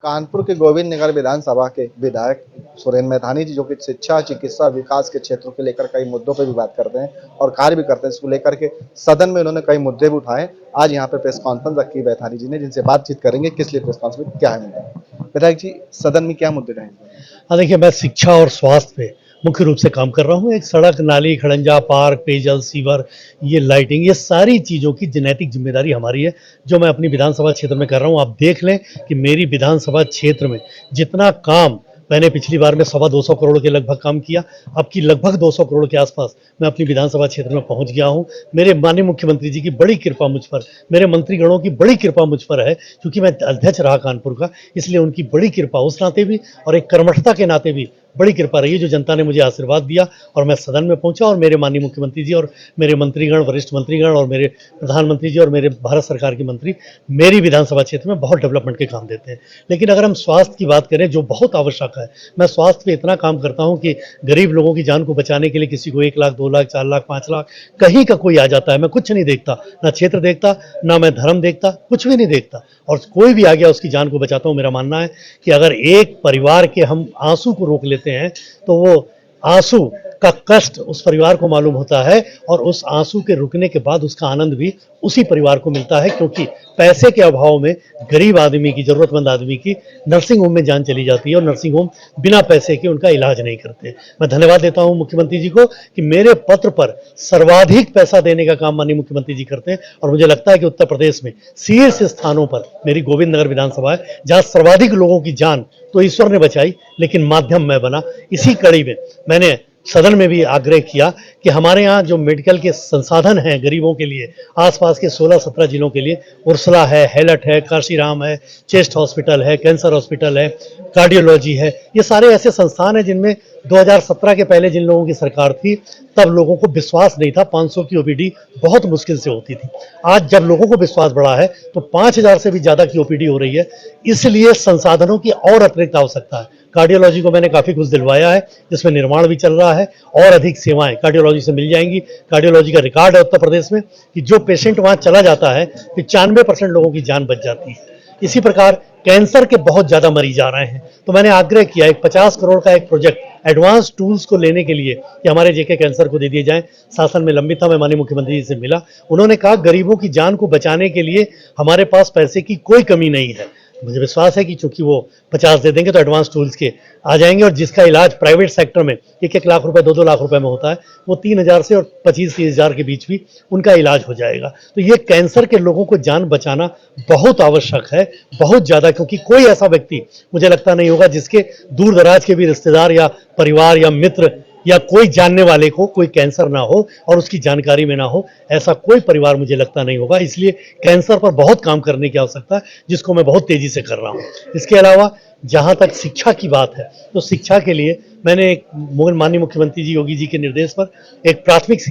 कानपुर के गोविंद नगर विधानसभा के विधायक सुरेंद्र मैथानी जी, जो कि शिक्षा, चिकित्सा, विकास के क्षेत्रों को लेकर कई मुद्दों पर भी बात करते हैं और कार्य भी करते हैं। इसको लेकर के सदन में उन्होंने कई मुद्दे भी उठाए। आज यहाँ पे प्रेस कॉन्फ्रेंस रखी मैथानी जी ने, जिनसे बातचीत करेंगे किस लिए प्रेस कॉन्फ्रेंस, क्या है मुद्दा। विधायक जी, सदन में क्या मुद्दे रहेंगे? हाँ, देखिए, मैं शिक्षा और स्वास्थ्य पे मुख्य रूप से काम कर रहा हूँ। एक सड़क, नाली, खड़ंजा, पार्क, पेयजल, सीवर, ये लाइटिंग, ये सारी चीज़ों की जेनेटिक जिम्मेदारी हमारी है, जो मैं अपनी विधानसभा क्षेत्र में कर रहा हूँ। आप देख लें कि मेरी विधानसभा क्षेत्र में जितना काम मैंने पिछली बार में 225 करोड़ के लगभग काम किया, अब की लगभग 200 करोड़ के आसपास मैं अपनी विधानसभा क्षेत्र में पहुंच गया हूं। मेरे माननीय मुख्यमंत्री जी की बड़ी कृपा मुझ पर, मेरे मंत्रीगणों की बड़ी कृपा मुझ पर है, क्योंकि मैं अध्यक्ष रहा कानपुर का, इसलिए उनकी बड़ी कृपा उस नाते भी और एक कर्मठता के नाते भी बड़ी कृपा रही है, जो जनता ने मुझे आशीर्वाद दिया और मैं सदन में पहुंचा। और मेरे माननीय मुख्यमंत्री जी और मेरे मंत्रीगण, वरिष्ठ मंत्रीगण और मेरे प्रधानमंत्री जी और मेरे भारत सरकार के मंत्री मेरी विधानसभा क्षेत्र में बहुत डेवलपमेंट के काम देते हैं। लेकिन अगर हम स्वास्थ्य की बात करें, जो बहुत आवश्यक है, मैं स्वास्थ्य पे इतना काम करता हूं कि गरीब लोगों की जान को बचाने के लिए किसी को 1 लाख, 2 लाख, 4 लाख, 5 लाख, कहीं का कोई आ जाता है, मैं कुछ नहीं देखता, ना क्षेत्र देखता, ना मैं धर्म देखता, कुछ भी नहीं देखता, और कोई भी आ गया उसकी जान को बचाता हूं। मेरा मानना है कि अगर एक परिवार के हम आंसू को रोक लेते हैं तो वो आंसू का कष्ट उस परिवार को मालूम होता है, और उस आंसू के रुकने के बाद उसका आनंद भी उसी परिवार को मिलता है, क्योंकि पैसे के अभाव में गरीब आदमी की, जरूरतमंद आदमी की नर्सिंग होम में जान चली जाती है और नर्सिंग होम बिना पैसे के उनका इलाज नहीं करते। मैं धन्यवाद देता हूं मुख्यमंत्री जी को कि मेरे पत्र पर सर्वाधिक पैसा देने का काम माननीय मुख्यमंत्री जी करते हैं, और मुझे लगता है कि उत्तर प्रदेश में शीर्ष स्थानों पर मेरी गोविंद नगर विधानसभा है, जहां सर्वाधिक लोगों की जान तो ईश्वर ने बचाई, लेकिन माध्यम मैं बना। इसी कड़ी में मैंने सदन में भी आग्रह किया कि हमारे यहाँ जो मेडिकल के संसाधन हैं गरीबों के लिए, आसपास के 16-17 जिलों के लिए, उर्सला है, हेलट है, काशीराम है, चेस्ट हॉस्पिटल है, कैंसर हॉस्पिटल है, कार्डियोलॉजी है, ये सारे ऐसे संस्थान हैं जिनमें 2017 के पहले जिन लोगों की सरकार थी, तब लोगों को विश्वास नहीं था, 500 की ओपीडी बहुत मुश्किल से होती थी। आज जब लोगों को विश्वास बढ़ा है तो 5000 से भी ज़्यादा की ओपीडी हो रही है, इसलिए संसाधनों की और अतिरिक्त आवश्यकता है। कार्डियोलॉजी को मैंने काफ़ी कुछ दिलवाया है, जिसमें निर्माण भी चल रहा है, और अधिक सेवाएं कार्डियोलॉजी से मिल जाएंगी। कार्डियोलॉजी का रिकॉर्ड है उत्तर प्रदेश में कि जो पेशेंट वहाँ चला जाता है 95% लोगों की जान बच जाती है। इसी प्रकार कैंसर के बहुत ज़्यादा मरीज आ रहे हैं, तो मैंने आग्रह किया एक 50 करोड़ का एक प्रोजेक्ट एडवांस टूल्स को लेने के लिए कि हमारे जेके कैंसर को दे दिए जाएं। शासन में लंबित था, मैं माननीय मुख्यमंत्री जी से मिला, उन्होंने कहा गरीबों की जान को बचाने के लिए हमारे पास पैसे की कोई कमी नहीं है। मुझे विश्वास है कि चूंकि वो 50 दे देंगे तो एडवांस टूल्स के आ जाएंगे, और जिसका इलाज प्राइवेट सेक्टर में 1-1 लाख रुपए, 2-2 लाख रुपए में होता है, वो 3000 से और 25-30 हजार के बीच भी उनका इलाज हो जाएगा। तो ये कैंसर के लोगों को जान बचाना बहुत आवश्यक है, बहुत ज़्यादा, क्योंकि कोई ऐसा व्यक्ति मुझे लगता नहीं होगा जिसके दूर दराज के भी रिश्तेदार या परिवार या मित्र या कोई जानने वाले को कोई कैंसर ना हो और उसकी जानकारी में ना हो, ऐसा कोई परिवार मुझे लगता नहीं होगा। इसलिए कैंसर पर बहुत काम करने की आवश्यकता है, जिसको मैं बहुत तेजी से कर रहा हूँ। इसके अलावा जहाँ तक शिक्षा की बात है, तो शिक्षा के लिए मैंने एक माननीय मुख्यमंत्री जी योगी जी के निर्देश पर एक प्राथमिक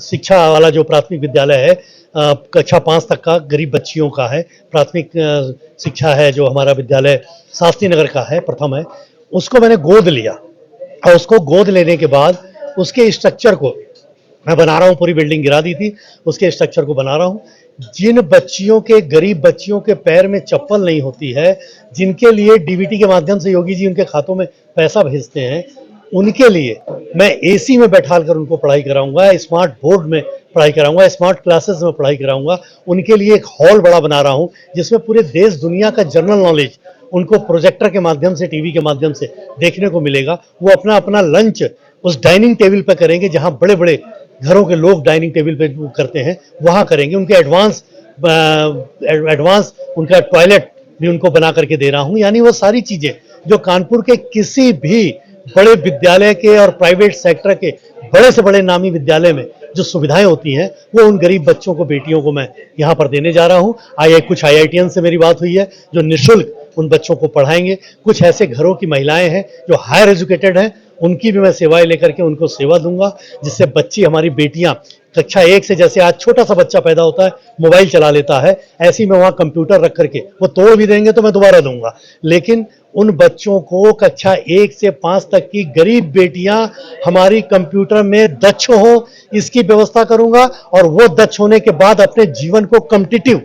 शिक्षा वाला जो प्राथमिक विद्यालय है, कक्षा 5 तक का गरीब बच्चियों का है, प्राथमिक शिक्षा है, जो हमारा विद्यालय शास्त्री नगर का है, प्रथम है, उसको मैंने गोद लिया, और उसको गोद लेने के बाद उसके स्ट्रक्चर को मैं बना रहा हूँ। पूरी बिल्डिंग गिरा दी थी, उसके स्ट्रक्चर को बना रहा हूँ। जिन बच्चियों के, गरीब बच्चियों के पैर में चप्पल नहीं होती है, जिनके लिए डीबीटी के माध्यम से योगी जी उनके खातों में पैसा भेजते हैं, उनके लिए मैं एसी में बैठा कर उनको पढ़ाई कराऊंगा, स्मार्ट बोर्ड में पढ़ाई कराऊंगा, स्मार्ट क्लासेस में पढ़ाई कराऊंगा। उनके लिए एक हॉल बड़ा बना रहा हूं, जिसमें पूरे देश दुनिया का जनरल नॉलेज उनको प्रोजेक्टर के माध्यम से, टीवी के माध्यम से देखने को मिलेगा। वो अपना अपना लंच उस डाइनिंग टेबल पर करेंगे, जहां बड़े बड़े घरों के लोग डाइनिंग टेबल पे करते हैं, वहां करेंगे। उनके एडवांस उनका टॉयलेट भी उनको बना करके दे रहा हूं। यानी वो सारी चीजें जो कानपुर के किसी भी बड़े विद्यालय के और प्राइवेट सेक्टर के बड़े से बड़े नामी विद्यालय में जो सुविधाएं होती हैं, वो उन गरीब बच्चों को, बेटियों को मैं यहाँ पर देने जा रहा हूँ। कुछ IITian से मेरी बात हुई है जो निःशुल्क उन बच्चों को पढ़ाएंगे। कुछ ऐसे घरों की महिलाएं हैं जो हायर एजुकेटेड हैं, उनकी भी मैं सेवाएं लेकर के उनको सेवा दूंगा, जिससे बच्ची, हमारी बेटियां कक्षा 1 से, जैसे आज छोटा सा बच्चा पैदा होता है मोबाइल चला लेता है, ऐसे ही मैं वहां कंप्यूटर रख करके, वो तोड़ भी देंगे तो मैं दोबारा दूंगा, लेकिन उन बच्चों को कक्षा 1 से 5 तक की गरीब बेटियां हमारी कंप्यूटर में दक्ष हो, इसकी व्यवस्था करूंगा। और वो दक्ष होने के बाद अपने जीवन को कॉम्पिटिटिव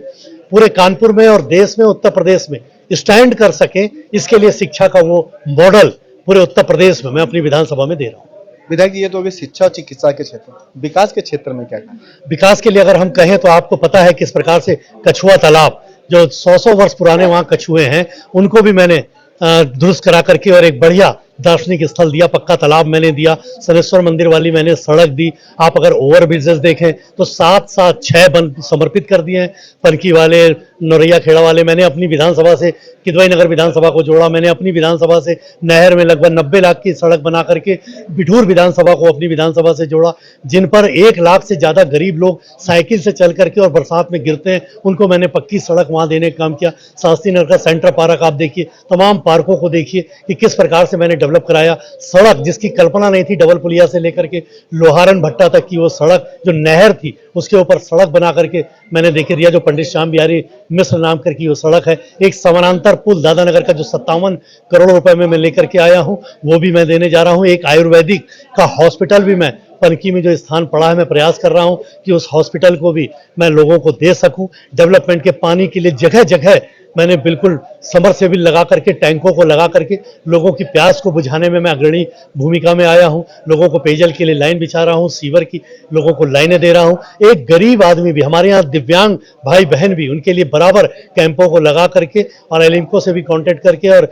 पूरे कानपुर में और देश में, उत्तर प्रदेश में स्टैंड कर सकें, इसके लिए शिक्षा का वो मॉडल पूरे उत्तर प्रदेश में मैं अपनी विधानसभा में दे रहा हूँ। विधायक जी, ये तो अभी शिक्षा और चिकित्सा के क्षेत्र, विकास के क्षेत्र में क्या है? विकास के लिए अगर हम कहें तो आपको पता है किस प्रकार से कछुआ तालाब, जो 100 वर्ष पुराने वहाँ कछुए हैं, उनको भी मैंने दुरुस्त करा करके और एक बढ़िया दार्शनिक स्थल दिया, पक्का तालाब मैंने दिया, सनेश्वर मंदिर वाली मैंने सड़क दी। आप अगर ओवर ब्रिजेस देखें तो 7-6 बन समर्पित कर दिए हैं। पनकी वाले, नौरैया खेड़ा वाले, मैंने अपनी विधानसभा से किदवई नगर विधानसभा को जोड़ा, मैंने अपनी विधानसभा से नहर में लगभग 90 लाख की सड़क बना करके बिठूर विधानसभा को अपनी विधानसभा से जोड़ा, जिन पर 1 लाख से ज्यादा गरीब लोग साइकिल से चल करके और बरसात में गिरते हैं, उनको मैंने पक्की सड़क वहां देने का काम किया। शास्त्री नगर का सेंटर पार्क आप देखिए, तमाम पार्कों को देखिए कि किस प्रकार से मैंने डेवलप कराया। सड़क जिसकी कल्पना नहीं थी, डबल पुलिया से लेकर के लोहारन भट्टा तक की वो सड़क, जो नहर थी उसके ऊपर सड़क बना करके मैंने देखे दिया, जो पंडित श्याम बिहारी मिश्र नाम करके वो सड़क है। एक समानांतर पुल दादानगर का जो 57 करोड़ रुपए में मैं लेकर के आया हूं, वो भी मैं देने जा रहा हूं। एक आयुर्वेदिक का हॉस्पिटल भी मैं पनकी में जो स्थान पड़ा है, मैं प्रयास कर रहा हूं कि उस हॉस्पिटल को भी मैं लोगों को दे सकूं। डेवलपमेंट के पानी के लिए जगह जगह मैंने बिल्कुल समरसेबिल लगा करके, टैंकों को लगा करके लोगों की प्यास को बुझाने में मैं अग्रणी भूमिका में आया हूं। लोगों को पेयजल के लिए लाइन बिछा रहा हूं, सीवर की लोगों को लाइनें दे रहा हूं। एक गरीब आदमी भी, हमारे यहाँ दिव्यांग भाई बहन भी, उनके लिए बराबर कैंपों को लगा करके और एलिम्को से भी कॉन्टेक्ट करके और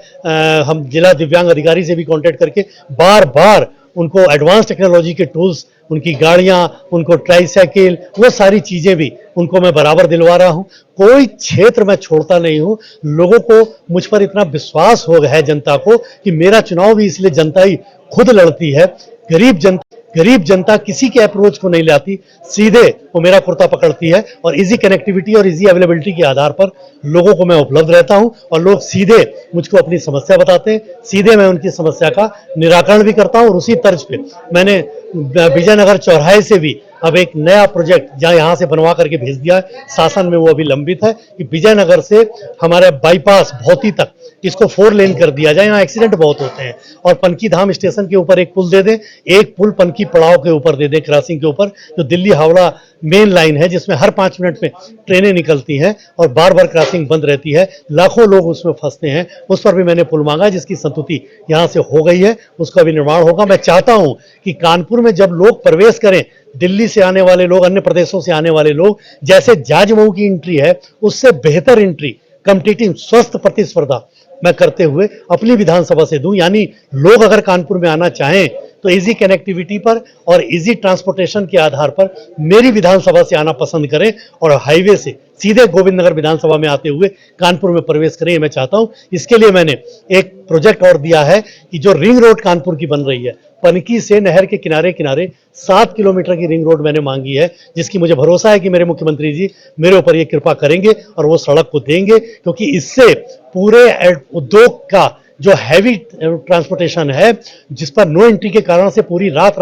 हम जिला दिव्यांग अधिकारी से भी कॉन्टेक्ट करके बार बार उनको एडवांस टेक्नोलॉजी के टूल्स, उनकी गाड़ियां, उनको ट्राईसाइकिल, वो सारी चीजें भी उनको मैं बराबर दिलवा रहा हूं। कोई क्षेत्र मैं छोड़ता नहीं हूं। लोगों को मुझ पर इतना विश्वास हो गया है जनता को कि मेरा चुनाव भी इसलिए जनता ही खुद लड़ती है। गरीब जनता किसी के अप्रोच को नहीं लाती, सीधे वो मेरा कुर्ता पकड़ती है और इजी कनेक्टिविटी और इजी अवेलेबिलिटी के आधार पर लोगों को मैं उपलब्ध रहता हूं और लोग सीधे मुझको अपनी समस्या बताते हैं, सीधे मैं उनकी समस्या का निराकरण भी करता हूं। और उसी तर्ज पे मैंने विजयनगर चौराहे से भी अब एक नया प्रोजेक्ट जहां यहां से बनवा करके भेज दिया है, शासन में वो अभी लंबित है कि विजयनगर से हमारे बाईपास भौती तक इसको 4 लेन कर दिया जाए। यहाँ एक्सीडेंट बहुत होते हैं और पनकी धाम स्टेशन के ऊपर एक पुल दे दें, एक पुल पनकी पड़ाव के ऊपर दे दें, क्रॉसिंग के ऊपर, जो दिल्ली हावड़ा मेन लाइन है जिसमें हर 5 मिनट में ट्रेनें निकलती हैं और बार बार क्रॉसिंग बंद रहती है, लाखों लोग उसमें फंसते हैं। उस पर भी मैंने पुल मांगा जिसकी संतुति यहाँ से हो गई है, उसका भी निर्माण होगा। मैं चाहता हूं कि कानपुर में जब लोग प्रवेश करें, दिल्ली से आने वाले लोग, अन्य प्रदेशों से आने वाले लोग, जैसे जाजमऊ की एंट्री है उससे बेहतर एंट्री, कॉम्पिटिटिव स्वस्थ प्रतिस्पर्धा मैं करते हुए अपनी विधानसभा से दूं। यानी लोग अगर कानपुर में आना चाहें तो इजी कनेक्टिविटी पर और इजी ट्रांसपोर्टेशन के आधार पर मेरी विधानसभा से आना पसंद करें और हाईवे से सीधे गोविंद नगर विधानसभा में आते हुए कानपुर में प्रवेश करें, मैं चाहता हूं। इसके लिए मैंने एक प्रोजेक्ट और दिया है कि जो रिंग रोड कानपुर की बन रही है, पनकी से नहर के किनारे किनारे 7 किलोमीटर की रिंग रोड मैंने मांगी है, जिसकी मुझे भरोसा है कि मेरे मुख्यमंत्री जी मेरे ऊपर ये कृपा करेंगे और वो सड़क को देंगे, क्योंकि इससे पूरे उद्योग का जो हैवी ट्रांसपोर्टेशन है, जिस पर नो एंट्री के कारण से पूरी रात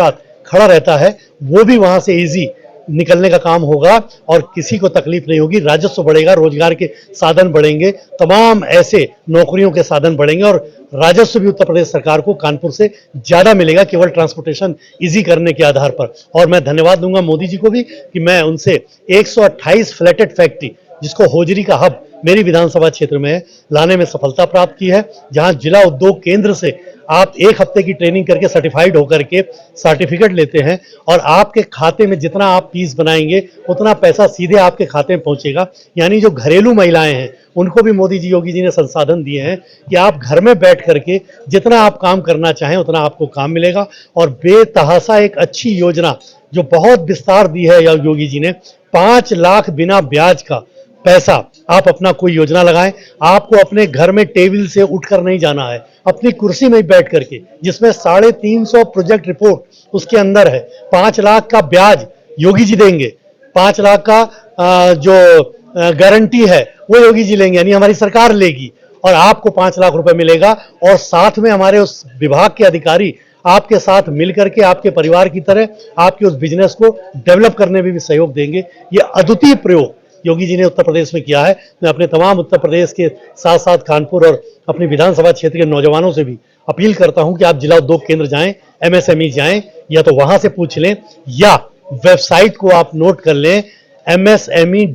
खड़ा रहता है, वो भी वहां से इजी निकलने का काम होगा और किसी को तकलीफ नहीं होगी। राजस्व बढ़ेगा, रोजगार के साधन बढ़ेंगे, तमाम ऐसे नौकरियों के साधन बढ़ेंगे और राजस्व भी उत्तर प्रदेश सरकार को कानपुर से ज्यादा मिलेगा, केवल ट्रांसपोर्टेशन इजी करने के आधार पर। और मैं धन्यवाद दूंगा मोदी जी को भी कि मैं उनसे 128 फ्लैटेड फैक्ट्री, जिसको होजरी का हब मेरी विधानसभा क्षेत्र में लाने में सफलता प्राप्त की है, जहां जिला उद्योग केंद्र से आप 1 हफ्ते की ट्रेनिंग करके सर्टिफाइड होकर के सर्टिफिकेट लेते हैं और आपके खाते में जितना आप पीस बनाएंगे उतना पैसा सीधे आपके खाते में पहुंचेगा। यानी जो घरेलू महिलाएं हैं उनको भी मोदी जी, योगी जी ने संसाधन दिए हैं कि आप घर में बैठ करके जितना आप काम करना चाहें उतना आपको काम मिलेगा। और बेतहासा एक अच्छी योजना जो बहुत विस्तार दी है योगी जी ने, 5 लाख बिना ब्याज का पैसा, आप अपना कोई योजना लगाएं। आपको अपने घर में टेबल से उठकर नहीं जाना है, अपनी कुर्सी में बैठ करके, जिसमें 350 प्रोजेक्ट रिपोर्ट उसके अंदर है। 5 लाख का ब्याज योगी जी देंगे, 5 लाख का जो गारंटी है वो योगी जी लेंगे, यानी हमारी सरकार लेगी और आपको 5 लाख रुपए मिलेगा। और साथ में हमारे उस विभाग के अधिकारी आपके साथ मिलकर के आपके परिवार की तरह आपके उस बिजनेस को डेवलप करने में भी सहयोग देंगे। ये अद्वितीय प्रयोग योगी जी ने उत्तर प्रदेश में किया है। मैं अपने तमाम उत्तर प्रदेश के साथ साथ कानपुर और अपनी विधानसभा क्षेत्र के नौजवानों से भी अपील करता हूं कि आप जिला उद्योग केंद्र जाएं, MSME जाएं, या तो वहां से पूछ लें या वेबसाइट को आप नोट कर लें, msme.gov.in।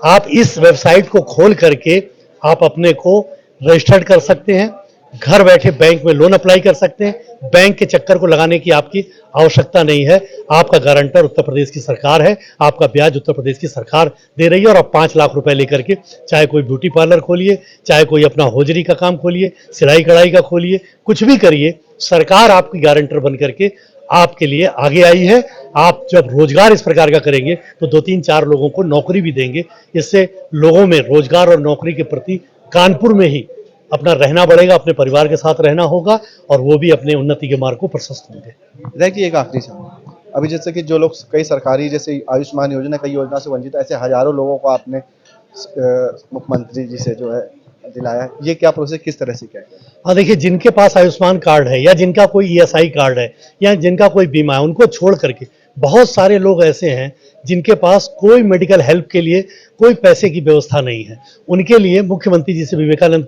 आप इस वेबसाइट को खोल करके आप अपने को रजिस्टर्ड कर सकते हैं, घर बैठे बैंक में लोन अप्लाई कर सकते हैं, बैंक के चक्कर को लगाने की आपकी आवश्यकता नहीं है। आपका गारंटर उत्तर प्रदेश की सरकार है, आपका ब्याज उत्तर प्रदेश की सरकार दे रही है और आप 5 लाख रुपए लेकर के चाहे कोई ब्यूटी पार्लर खोलिए, चाहे कोई अपना होजरी का काम खोलिए, सिलाई कढ़ाई का खोलिए, कुछ भी करिए, सरकार आपकी गारंटर बन करके आपके लिए आगे आई है। आप जब रोजगार इस प्रकार का करेंगे तो 2-3-4 लोगों को नौकरी भी देंगे। इससे लोगों में रोजगार और नौकरी के प्रति कानपुर में ही अपना रहना बढ़ेगा, अपने परिवार के साथ रहना होगा और वो भी अपने उन्नति के मार्ग को प्रशस्त होंगे। देखिए एक आखिरी सवाल, अभी जैसे कि जो लोग कई सरकारी जैसे आयुष्मान योजना, कई योजना से वंचित, ऐसे हजारों लोगों को आपने मुख्यमंत्री जी से जो है दिलाया, ये क्या प्रोसेस किस तरह से क्या है? हाँ देखिए, जिनके पास आयुष्मान कार्ड है या जिनका कोई ईएसआई कार्ड है या जिनका कोई बीमा है, उनको छोड़ करके बहुत सारे लोग ऐसे हैं जिनके पास कोई मेडिकल हेल्प के लिए कोई पैसे की व्यवस्था नहीं है। उनके लिए मुख्यमंत्री जी से विवेकाधीन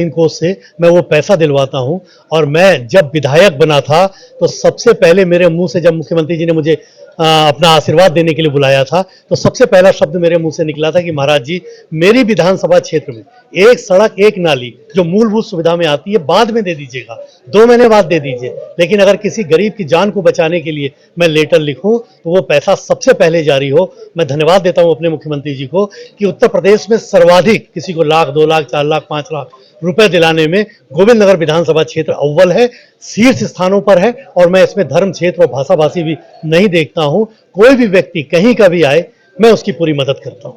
कोष से मैं वो पैसा दिलवाता हूँ। और मैं जब विधायक बना था तो सबसे पहले मेरे मुंह से, जब मुख्यमंत्री जी ने मुझे अपना आशीर्वाद देने के लिए बुलाया था, तो सबसे पहला शब्द मेरे मुंह से निकला था कि महाराज जी, मेरी विधानसभा क्षेत्र में एक सड़क एक नाली जो मूलभूत सुविधा में आती है बाद में दे दीजिएगा, 2 महीने बाद दे दीजिए, लेकिन अगर किसी गरीब की जान को बचाने के लिए मैं लेटर लिखूं तो वो पैसा सबसे पहले जारी हो। मैं धन्यवाद देता हूं अपने मुख्यमंत्री जी को कि उत्तर प्रदेश में सर्वाधिक किसी को 1 लाख, 2 लाख, 4 लाख, 5 लाख रुपए दिलाने में गोविंद नगर विधानसभा क्षेत्र अव्वल है, शीर्ष स्थानों पर है। और मैं इसमें धर्म, क्षेत्र और भाषा भाषी भी नहीं देखता हूं। कोई भी व्यक्ति कहीं का भी आए, मैं उसकी पूरी मदद करता हूं।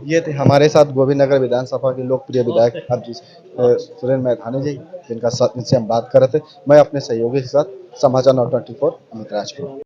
ये थे हमारे साथ गोविंद नगर विधानसभा के लोकप्रिय विधायक सुरेंद्र मैथानी जी, जिनसे हम बात कर रहे थे। मैं अपने सहयोगी के साथ समाचार 9 24 अमित राजपुर।